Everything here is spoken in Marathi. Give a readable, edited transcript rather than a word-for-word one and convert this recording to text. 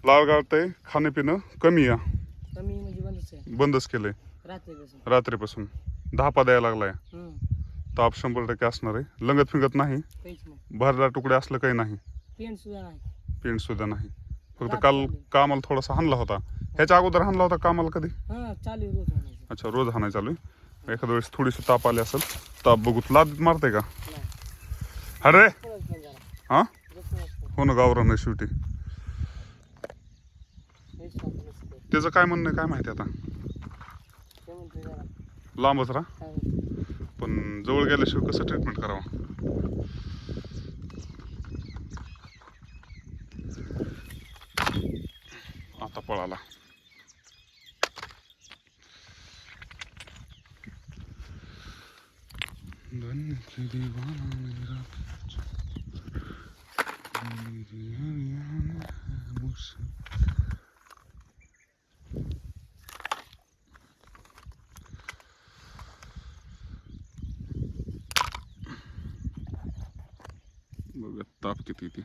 लाल गाळतंय, खाणं पिणं कमी या कमी म्हणजे बंदच आहे बंदच केलंय रात्रीपासून. रात्रीपासून. धापा द्यायला लागलाय. हम्म. ताप 100% असणार आहे. लंगत फिंगत नाही. काहीच नाही. भरला तुकडे असलं काही नाही. पेंट सुद्धा नाही. पेंट सुद्धा नाही. फक्त रात काल चालली. कामाला थोडासा हाणला होता. ह्याच्या अगोदर हाणला होता कामाला कधी? हा चालू आहे रोज म्हणायचं. अच्छा, रोज हाणाय चालू आहे. एखाद्या वेळेस थोडीशी ताप आली असेल, ताप बघू लाद मारते का? नाही. अरे परत पण जरा. हा जपून असतं. हो ना, गावरान आहे शेवटी. हेच वाटलं नसतं. त्याचं काय म्हणणं आहे काय माहिती आता. ते म्हणते जरा. लांबच राहा, काय म्हणते. पण जवळ गेल्याशिवाय कसं ट्रीटमेंट करावं. आता पळाला. बघा ताप किती ती.